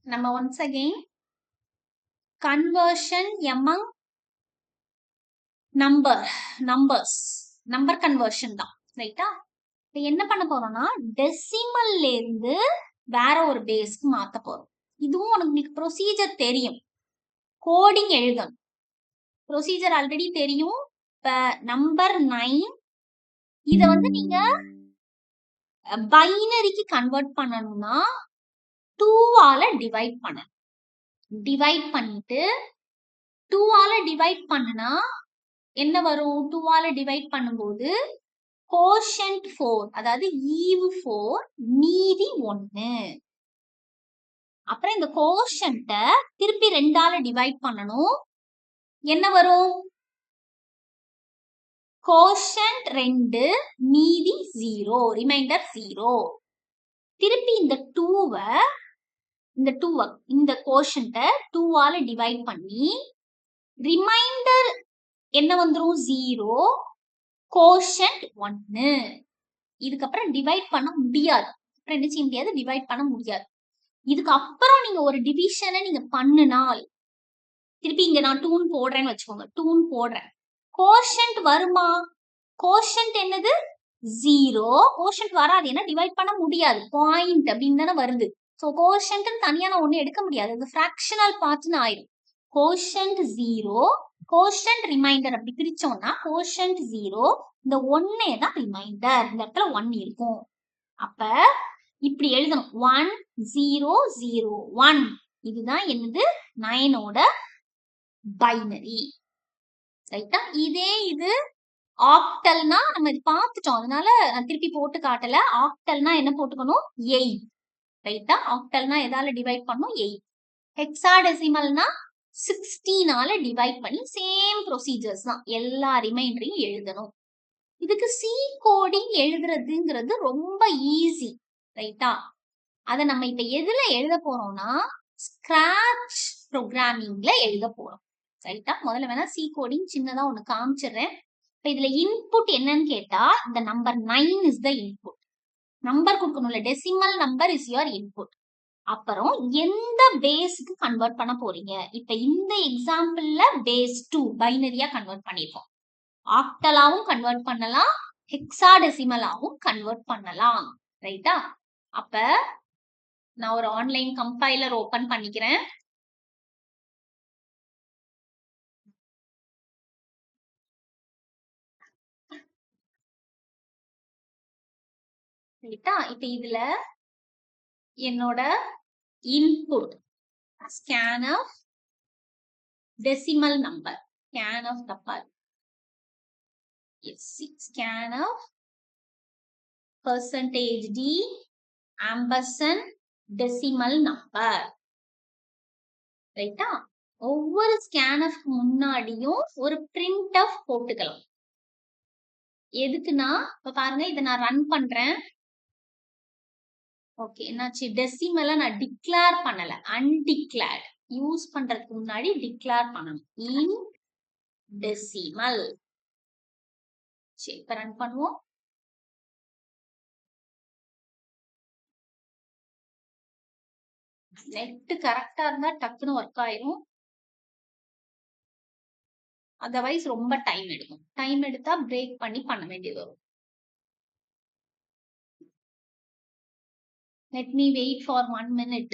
நம்ம once again conversion among number conversion தான் ரைட்டா. இப்ப என்ன பண்ண போறோம்னா டெசிமல்ல இருந்து வேற ஒரு பேஸ்க்கு மாத்த போறோம். இதுவும் உங்களுக்கு ப்ரொசீஜர் தெரியும், கோடிங் எழுதணும், ப்ரொசீஜர் ஆல்ரெடி தெரியும். இப்ப நம்பர் 9 இத வந்து நீங்க பைனரிக்கு கன்வெர்ட் பண்ணணும்னா 2 ஆல டிவைட் பண்ணணும். டிவைட் பண்ணிட்டு 2 ஆல டிவைட் பண்ணுனா என்ன வரும்? 2 ஆல டிவைட் பண்ணும்போது கோஷன்ட் 4, அதாவது ஈவு 4 மீதி 1. அப்புறம் இந்த கோஷன்ட்ட திருப்பி 2 ஆல டிவைட் பண்ணணும். என்ன வரும்? கோஷன்ட் 2 மீதி 0, ரிமைண்டர் 0. திருப்பி இந்த 2வை இந்த கோஷன்ட்ட 2 ஆல டிவைட் பண்ணி ரிமைண்டர் என்ன வந்துரும்? 0, கோஷன்ட் 1. இதுக்கப்புறம் டிவைட் பண்ண முடியாது. அப்புறம் என்ன செய்ய முடியாது? டிவைட் பண்ண முடியாது. இதுக்கு அப்புறம் நீங்க ஒரு டிவிஷனை நீங்க பண்ணுனால் திருப்பி இங்க நான் 2 போடுறேன்னு வச்சுக்கோங்க. 2 போடுறேன், கோஷன்ட் வருமா? கோஷன்ட் என்னது? 0. கோஷன்ட் வராது, ஏன்னா டிவைட் பண்ண முடியாது, பாயிண்ட் அப்படின்னு தானே வருது. சோ கோஷன்ட் தனியா நான் ஒண்ணு எடுக்க முடியாது, அது ஃபிராக்ஷனல் பார்ட்னு ஆயிடும். கோஷன்ட் 0, கோஷன்ட் ரிமைண்டர் அப்படி பிரிச்சோம்னா கோஷன்ட் 0, இந்த 1 தான் ரிமைண்டர். இந்த இடத்துல 1 இருக்கும். அப்ப இப்படி எழுதணும், 1 0 0 1. இதுதான் என்னது? 9ஓட பைனரி ரைட்டா. இதே இது ஆக்டல்னா நம்ம இது பார்த்துட்டோம், அதனால நான் திருப்பி போட்டு காட்டல. ஆக்டல்னா என்ன போட்டுக்கணும்? 8 ரைட்டா. ஆக்டல்னா எதால டிவைட் பண்ணும்? 8. ஹெக்ஸாடெசிமல்னா 16 ஆல டிவைட் பண்ணி சேம் ப்ரொசீஜர்ஸ் தான், எல்லா ரிமைண்டரையும் எழுதணும். இதுக்கு சி கோடிங் எழுதுறதுங்கிறது ரொம்ப ஈஸி ரைட்டா. அத நம்ம இப்ப எதுல எழுத போறோம்னா ஸ்கிராட்ச் ப்ரோக்ராமிங்ல எழுத போறோம் ரைட்டா. முதல்ல வேணா சி கோடிங் சின்னதா ஒண்ணு காமிச்சிடுறேன். இப்ப இதுல இன்புட் என்னன்னு கேட்டா இந்த number 9 is the input. Number கொடுக்கணும்ல, decimal number is your input. அப்புறம் எந்த பேஸ்க்கு கன்வெர்ட் பண்ண போறீங்க? இப்ப இந்த எக்ஸாம்பிள்ல பேஸ் 2 பைனரியா கன்வெர்ட் பண்ணிருக்கோம். ஆக்டலாவும் கன்வெர்ட் பண்ணலாம், ஹெக்ஸாடெசிமலாவும் கன்வெர்ட் பண்ணலாம் ரைட்டா. அப்ப நான் ஒரு ஆன்லைன் கம்பைலர் ஓபன் பண்ணிக்கிறேன். ரைட்டா. இப்ப இதுல என்னோட input scanf decimal number, scanf தப்பா, scanf %d ampersand decimal number ரைட்டா. ஒவ்வொரு ஸ்கேனஃப்க்கு முன்னாடியும் ஒரு printf போட்டுக்கலாம். எதுக்குன்னா இப்ப பாருங்க, இதை நான் ரன் பண்றேன். ஓகே, என்னாச்சு? டெசிமலை நான் டிக்ளேர் பண்ணல, அன்டிக்ளேர்ட். யூஸ் பண்றதுக்கு முன்னாடி டிக்ளேர் பண்ணணும், இன் டெசிமல். சரி, இப்ப ரன் பண்ணுவோம். நெட் கரெக்டா இருந்தா டக்குன்னு ஒர்க் ஆயிரும், அதர்வைஸ் ரொம்ப டைம் எடுக்கும். டைம் எடுத்தா பிரேக் பண்ணி பண்ண வேண்டியது வரும். Let me wait for 1 minute.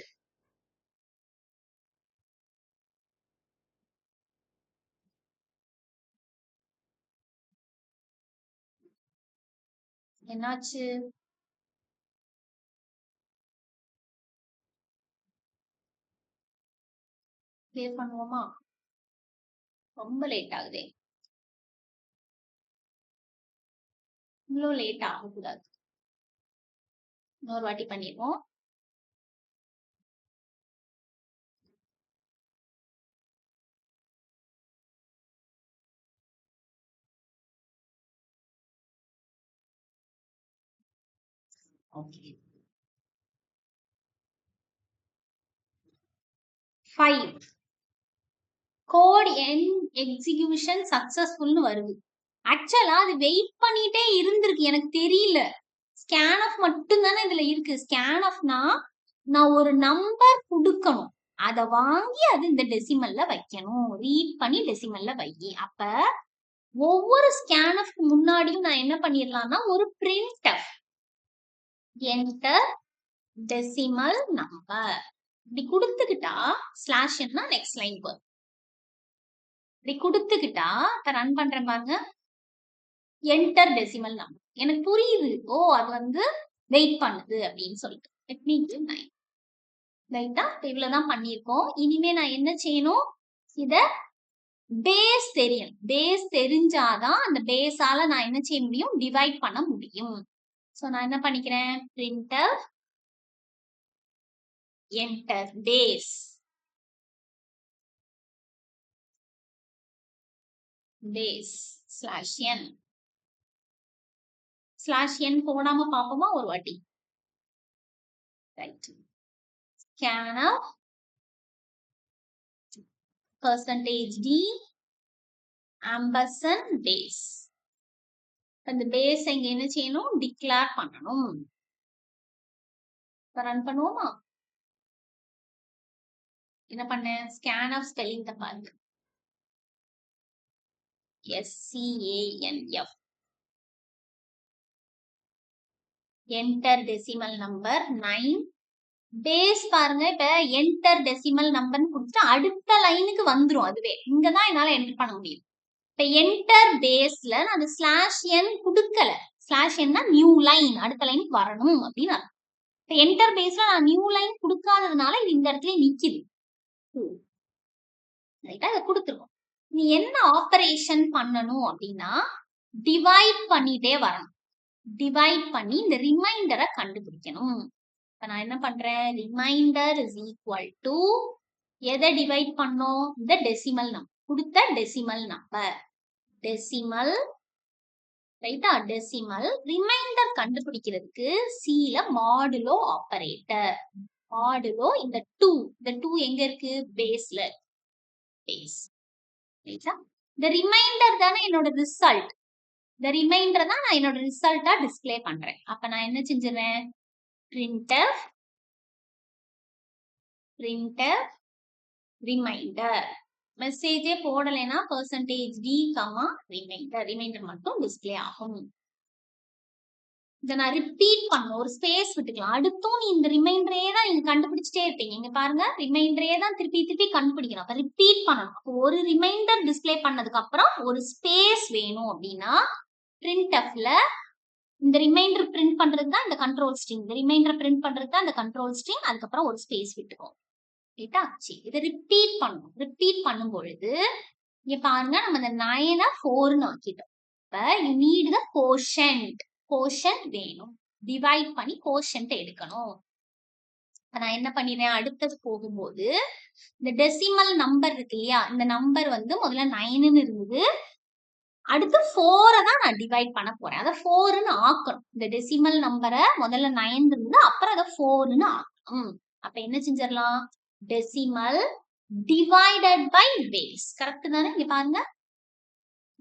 என்னாச்சு? கிளியர் பண்ணுவோமா? ரொம்ப லேட் ஆகுதே. இவ்வளவு லேட் ஆகக்கூடாது. இன்னொரு வாட்டி பண்ணிடுவோம். ஓகே, 5 கோட் எக்ஸிகியூஷன் சக்சஸ்ஃபுல்னு வருது. ஆக்சுவலா அது வெயிட் பண்ணிட்டே இருந்திருக்கு, எனக்கு தெரியல. ஸ்கேன் ஆஃப் மட்டும் தானே இதுல இருக்கு. ஸ்கேன் ஆஃப்னா நான் ஒரு நம்பர் கொடுக்கணும். அத வாங்கி அது இந்த டெசிமல்ல வைக்கணும். ரீட் பண்ணி டெசிமல்ல வை. அப்ப ஒவ்வொரு ஸ்கேன்எஃப்க்கு முன்னாடியும் நான் என்ன பண்ணிடலாம்னா ஒரு printf enter decimal number இப்படி கொடுத்துக்கிட்டா ஸ்லாஷ் என்ன நெக்ஸ்ட் லைன் வரும். இப்படி கொடுத்துக்கிட்டா இப்ப ரன் பண்றேன் பாருங்க. enter decimal number எனக்கு புரியுது. ஓ அது வந்து வெயிட் பண்ணுது அப்படின்னு சொல்லிட்டு. let me give 9 ரைட்டா? இவ்வளவுதான் பண்ணியிருக்கோம். இனிமே நான் என்ன செய்யணும்? இத பேஸ் தெரியணும். பேஸ் தெரிஞ்சாதான் அந்த பேஸால நான் என்ன செய்ய முடியும்? டிவைட் பண்ண முடியும். சோ நான் என்ன பண்ணிக்கிறேன்? printf enter base /n போடாம பாப்போமா ஒரு வாட்டி. Right. scanf %d ampersand base. அந்த பேஸ் இங்க என்ன செய்யணும்? டிக்ளேர் பண்ணணும். ரன் பண்ணுவோமா? என்ன பண்ணேன்? scanf ஸ்பெல்லிங் பாருங்க. SCANF enter decimal number 9 base பாருங்க. இப்ப enter decimal number கொடுத்துட்டு அடுத்த லைனுக்கு வந்துரும். அதுவே இங்கதான் என்னால என்டர் பண்ண முடியும். இப்ப enter பேஸ்ல நான் அந்த /n கொடுக்கல. /n நியூ லைன் அடுத்த லைனுக்கு வரணும் அப்படின்னு அர்த்தம். இப்ப enter பேஸ்ல நான் நியூ லைன் கொடுக்காததுனால இது இந்த இடத்துல நிக்குது. ரைட்டா? இதை கொடுத்துருக்கோம். நீ என்ன ஆபரேஷன் பண்ணணும் அப்படின்னா டிவைட் பண்ணிட்டே வரணும். டிவைட் பண்ணி இந்த ரிமைண்டரை கண்டுபிடிக்கணும். இப்ப நான் என்ன பண்றேன்? ரிமைண்டர் இஸ் ஈக்குவல் டு எதை டிவைட் பண்ணோம்? இந்த டெசிமல் நம்பர் கொடுத்த டெசிமல் நம்பர் டெசிமல் ரைட்டா? டெசிமல் ரிமைண்டர் கண்டுபிடிக்கிறதுக்கு சில மாடுலோ ஆபரேட்டர் மாடுலோ இந்த 2 எங்க இருக்கு? பேஸ்ல பேஸ் ரைட்டா? இந்த ரிமைண்டர் தானே என்னோட ரிசல்ட். இந்த ரிமைண்டர் தான் நான் என்னோட ரிசல்ட்டா டிஸ்ப்ளே பண்றேன். அப்ப நான் என்ன செஞ்சிடறேன்? printf ரிமைண்டர் மெசேஜே போடலைன்னா %d, ரிமைண்டர் மட்டும் டிஸ்ப்ளே ஆகும். இதை நான் ரிப்பீட் பண்ணணும். ஒரு ஸ்பேஸ் விட்டுக்கலாம். அடுத்தும் நீ இந்த ரிமைண்டரே தான் நீங்க கண்டுபிடிச்சிட்டே இருப்பீங்க. இங்க பாருங்க, ரிமைண்டரே தான் திருப்பி கண்டுபிடிக்கணும். அப்ப ரிப்பீட் பண்ணணும். அப்போ ஒரு ரிமைண்டர் டிஸ்ப்ளே பண்ணதுக்கு அப்புறம் ஒரு ஸ்பேஸ் வேணும் அப்படின்னா printfல இந்த ரிமைண்டர் பிரிண்ட் பண்றதுக்கு தான் இந்த கண்ட்ரோல் ஸ்ட்ரிங். இந்த ரிமைண்டர் பிரிண்ட் பண்றதுக்கு தான் இந்த கண்ட்ரோல் ஸ்ட்ரிங். அதுக்கப்புறம் ஒரு ஸ்பேஸ் விட்டுக்கோம். ரைட்டா? சரி, இதை ரிப்பீட் பண்ணணும். ரிப்பீட் பண்ணும் பொழுது இங்க பாருங்க, நம்ம இந்த 9 4ன்னு ஆக்கிட்டோம். இப்ப யூ நீட் த கோஷன்ட் வேணும். டிவைட் பண்ணி கோஷன்ட் எடுக்கணும். நான் என்ன பண்ணிடுறேன்? அடுத்தது போகும்போது இந்த டெசிமல் நம்பர் இருக்கு இல்லையா? இந்த நம்பர் வந்து முதல்ல 9ன்னு இருந்தது. அடுத்து 4 தான் நான் டிவைட் பண்ண போறேன். அதை 4ன்னு ஆக்கணும். இந்த டெசிமல் நம்பரை முதல்ல 9 இருந்து அப்புறம் அதை 4ன்னு ஆக்கணும். அப்ப என்ன செஞ்சிடலாம்? Decimal divided by base. Correct தானே? இங்க பாருங்க,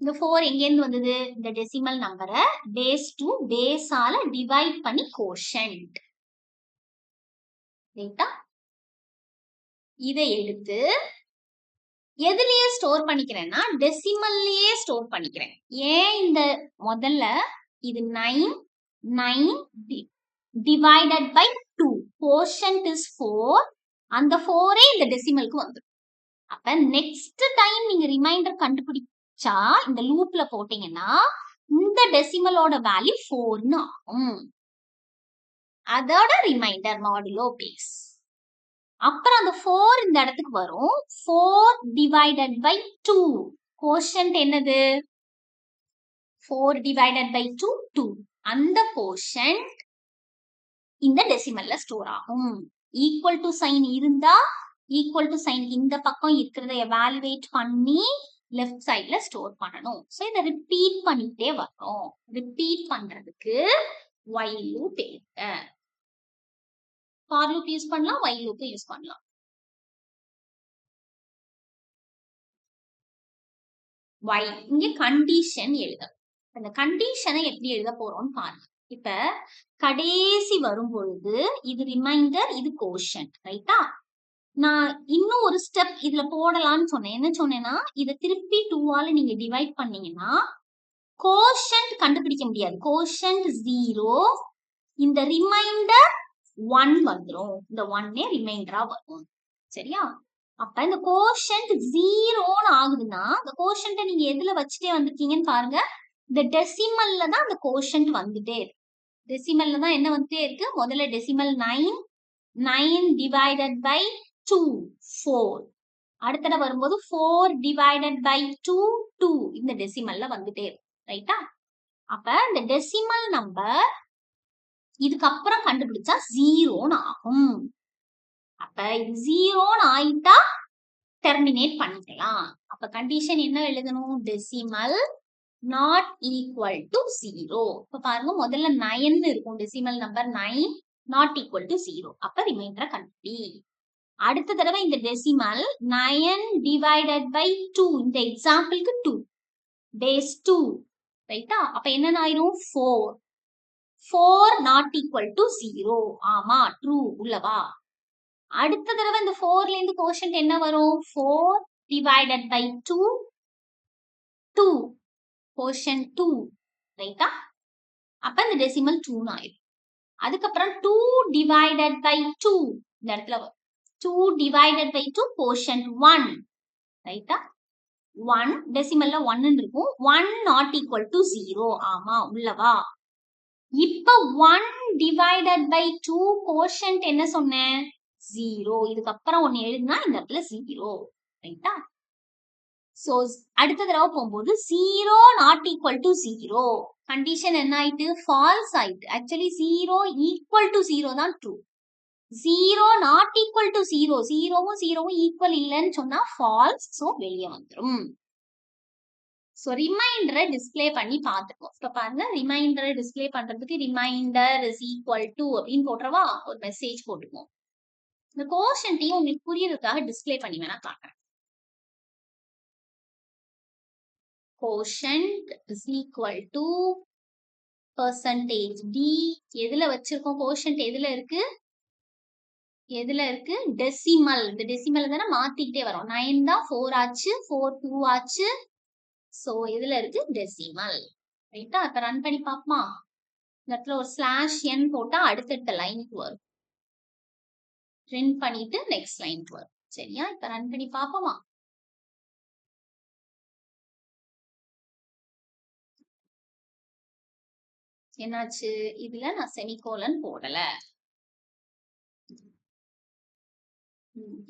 இந்த 4 எங்க இருந்து வந்தது? இந்த டெசிமல் நம்பரை பேஸ் டு பேஸால டிவைட் பண்ணி கோஷன்ட். ரைட்டா? இதை எடுத்து எதுலயே ஸ்டோர் பண்ணிக்கிறேன்னா டெசிமல்லயே ஸ்டோர் பண்ணிக்கிறேன். ஏன் இந்த முதல்ல இது 9 டிவைடட் பை 2 கோஷன்ட் இஸ் 4. அந்த 4 இந்த டெசிமலுக்கு வந்துடும். அப்ப நெக்ஸ்ட் டைம் நீங்க ரிமைண்டர் கண்டுபிடிச்சா இந்த லூப்ல போட்டீங்கன்னா இந்த டெசிமலோட வேல்யூ 4ன்னு ஆகும். அதோட ரிமைண்டர் மாடுலோ பேஸ். அப்புறம் அந்த 4 இந்த இடத்துக்கு வரும். 4 டிவைடட் பை 2 கோஷன்ட் என்னது? 4 டிவைடட் பை 2 அந்த கோஷன்ட் இந்த டெசிமல்ல ஸ்டோர் ஆகும். ஈக்குவல் டு சைன் இருந்தா ஈக்குவல் டு சைன் இந்த பக்கம் இருக்கிறத எவாலுவேட் பண்ணி லெஃப்ட் சைட்ல ஸ்டோர் பண்ணணும். சோ இதை ரிப்பீட் பண்ணிட்டே வரோம். ரிப்பீட் பண்றதுக்கு while loop எடுங்க. for loop யூஸ் பண்ணலாம், while loop யூஸ் பண்ணலாம். while இங்க கண்டிஷன் எழுத. அந்த கண்டிஷனை எப்படி எழுத போறோம்னு பாருங்க. இப்ப கடைசி வரும் பொழுது இது ரிமைண்டர், இது கோஷன்ட். ரைட்டா? நான் இன்னும் ஒரு ஸ்டெப் இதுல போடலாம்னு சொன்னேன். என்ன சொன்னேன்னா, இத திருப்பி 2ஆல நீங்க டிவைட் பண்ணீங்கன்னா, கோஷன்ட் கண்டுபிடிக்க முடியாது. கோஷன்ட் 0, இந்த ரிமைண்டர் 1 வந்துரும். இந்த 1 ரிமைண்டரா வரும். சரியா? அப்ப இந்த கோஷன்ட் 0ன்னு ஆகுதுன்னா, இந்த கோஷன்ட்ட நீங்க எதுல வச்சுட்டே வந்திருக்கீங்கன்னு பாருங்க. இந்த டெசிமல்ல தான் அந்த கோஷன்ட் வந்துட்டே இருக்கு. டெசிமல்ல தான் என்ன வந்துட்டே இருக்கு? முதல்ல டெசிமல் 9, 9 divided by 2, 4. அடுத்தட வரும்போது 4 divided by 2, 2. இந்த டெசிமல்ல வந்துட்டே இருக்கு. ரைட்டா? அப்ப இந்த டெசிமல் நம்பர் இதுக்கப்புறம் கண்டுபிடிச்சா 0ன்னு ஆகும். அப்ப இது 0ன்னு ஆயிட்டா டெர்மினேட் பண்ணிக்கலாம். அப்ப கண்டிஷன் என்ன எழுதணும்? Decimal not equal to 0. இப்ப பாருங்க முதல்ல 9 இருக்கும். Decimal number 9 not equal to 0. அப்ப ரிமைண்டரை கண்டுபிடி. அடுத்த தடவை இந்த டெசிமல் 9 divided by 2. இந்த எக்ஸாம்பிளுக்கு 2. பேஸ் 2. ரைட்டா? அப்ப என்ன ஆயிரும்? 4. 4 not equal to 0. ஆமா, true. உள்ளவா? அடுத்த தடவை இந்த 4ல இருந்து கோஷன்ட் என்ன வரும்? 4 divided by 2, 2. கோஷன்ட் 2. ரைட்டா? அப்ப இந்த டெசிமல் 2 ஆயிரும். அதுக்கப்புறம் 2 divided by 2. இந்த இடத்துல 2 divided by 2 கோஷன்ட் 1. ரைட்டா? 1 டெசிமல்ல 1 இருக்கும். 1 not equal to 0. ஆமா, உள்ளவா? இப்ப 1 divided by 2 கோஷன்ட் என்ன சொன்னேன்? 0. இதுக்கப்புறம் 1 எழுதுனா இந்த இடத்துல 0. ரைட்டா? சோ அடுத்த தடவை போகும்போது 0 not equal to 0. கண்டிஷன் என்ன ஆயிட்டு? ஃபால்ஸ் ஆயிட்டு. ஆக்சுவலி 0 equal to 0 தான் ட்ரூ. 0 not equal to 0. 0வும் 0வும் ஈக்குவல் இல்லைன்னு சொன்னா ஃபால்ஸ். சோ வெளியே வந்துரும். சோ ரிமைண்டரை டிஸ்ப்ளே பண்ணி பார்த்துக்கோம். இப்ப பாருங்க, ரிமைண்டரை டிஸ்ப்ளே பண்றதுக்கு ரிமைண்டர் இஸ் ஈக்குவல் டு அப்படின்னு போட்டுறவா? ஒரு மெசேஜ் போட்டுக்குவோம். இந்த கோஷன்ட்டையும் உங்களுக்கு புரியறதுக்காக டிஸ்ப்ளே பண்ணி வேணா காட்டுறேன். quotient is equal to percentage d. எதுல வச்சிருக்கோம்? quotient எதுல இருக்கு? எதுல இருக்கு? டெசிமல். இந்த டெசிமல் தானே மாத்திக்கிட்டே வரோம். 9 தான் 4 ஆச்சு, 4 2 ஆச்சு. சோ எதுல இருக்கு? டெசிமல். ரைட்டா? இப்ப ரன் பண்ணி பாப்போமா? இந்த இடத்துல ஒரு ஸ்லாஷ் n போட்டா அடுத்தடுத்த லைனுக்கு வரும். பிரிண்ட் பண்ணிட்டு நெக்ஸ்ட் லைனுக்கு வரும். சரியா? இப்ப ரன் பண்ணி பாப்போமா? என்னாச்சு? இதுல நான் செமிகோலன் போடல.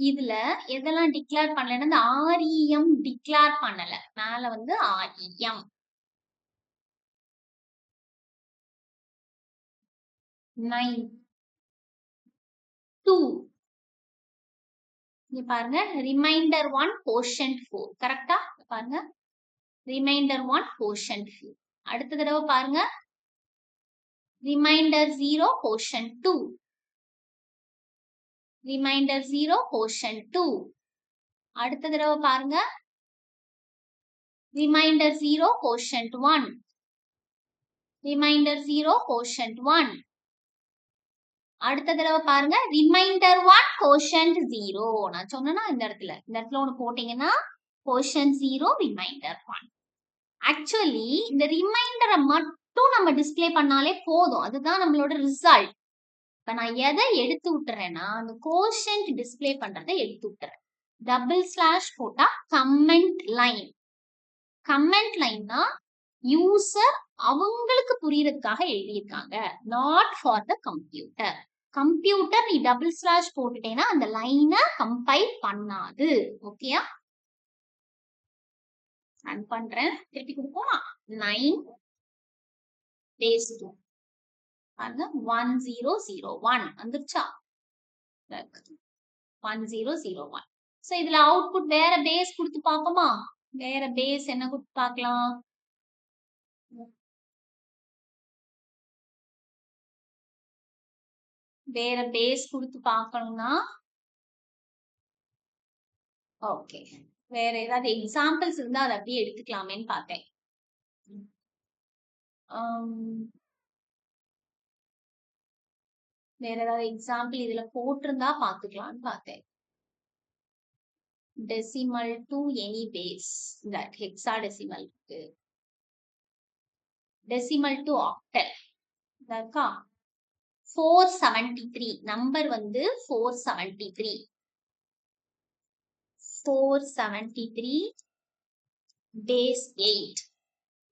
இதுல எதெல்லாம் டிக்ளேர் பண்ணலன்னா இந்த REM டிக்ளேர் பண்ணல. மேல வந்து REM 9 2. இங்க பாருங்க, ரிமைண்டர் 1 quotient 4. கரெக்டா? பாருங்க, ரிமைண்டர் 1 quotient 4. அடுத்த தடவை பாருங்க, ரிமைண்டர் 0 quotient 2. Reminder 0 quotient 2. அடுத்த தடவை பாருங்க, ரிமைண்டர் 0 quotient 1. Reminder 0 quotient 1. அடுத்த தடவை பாருங்க, ரிமைண்டர் 1 quotient 0. நான் சொன்னேன்னா இந்த இடத்துல ஒண்ணு போட்டீங்கன்னா quotient 0 ரிமைண்டர் 1. ஆக்சுவலி இந்த ரிமைண்டரை மட்டும் நம்ம டிஸ்ப்ளே பண்ணாலே போதும். அதுதான் நம்மளோட ரிசல்ட். இப்ப நான் எதை எடுத்து விட்டுறேன்னா, அந்த கோஷன்ட் டிஸ்ப்ளே பண்றதை எடுத்து விட்டுறேன். டபுள் ஸ்லாஷ் போட்டா கமெண்ட் லைன். கமெண்ட் லைன்னா யூசர் அவங்களுக்கு புரியறதுக்காக எழுதியிருக்காங்க. Not for the computer. Computer நீ டபுள் ஸ்லாஷ் போட்டுட்டேன்னா அந்த லைனை கம்பைல் பண்ணாது. ஓகேயா? ரன் பண்றேன். திருப்பி கொடுப்போமா? 9 பேஸ் 2 பாருங்க, 1001 வந்துருச்சா? 1001. சோ இதுல அவுட்புட் வேற பேஸ் கொடுத்து பார்ப்போமா? வேற பேஸ் என்ன கொடுத்து பார்க்கலாம்? வேற பேஸ் கொடுத்து பார்க்கணும்னா ஓகே, வேற ஏதாவது எக்ஸாம்பிள்ஸ் இருந்தா அதை அப்படியே எடுத்துக்கலாமேன்னு பார்த்தேன். வேற ஏதாவது எக்ஸாம்பிள் இதுல போட்டிருந்தா பாத்துக்கலாம்னு பார்த்தேன். decimal to any base. That hexadecimal இருக்கு. decimal to octal. இருக்கா? 473. நம்பர் வந்து 473. 473 base 8.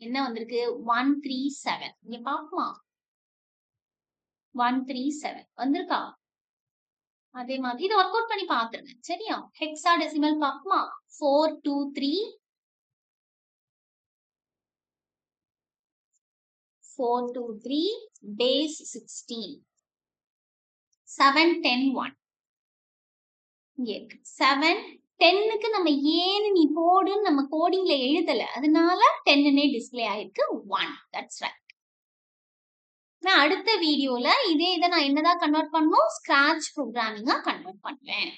என்ன வந்திருக்கு? 137. இங்க பாப்போமா? 137 வந்திருக்கா? அதே மாதிரி இதை ஒர்க் அவுட் பண்ணி பாத்துருங்க. சரியா? ஹெக்ஸாடெசிமல் பாப்போமா? 423 423 base 16. 710 இங்க இருக்கு. 710க்கு நம்ம ஏன்னு நீ போடுன்னு நம்ம கோடிங்ல எழுதல, அதனால 10னே டிஸ்ப்ளே ஆயிருக்கு. 1. That's right. நான் அடுத்த வீடியோல இதை நான் என்னதான் கன்வெர்ட் பண்ணணும்? ஸ்கிராட்ச் ப்ரோக்ராமிங்கா கன்வெர்ட் பண்ணுவேன்.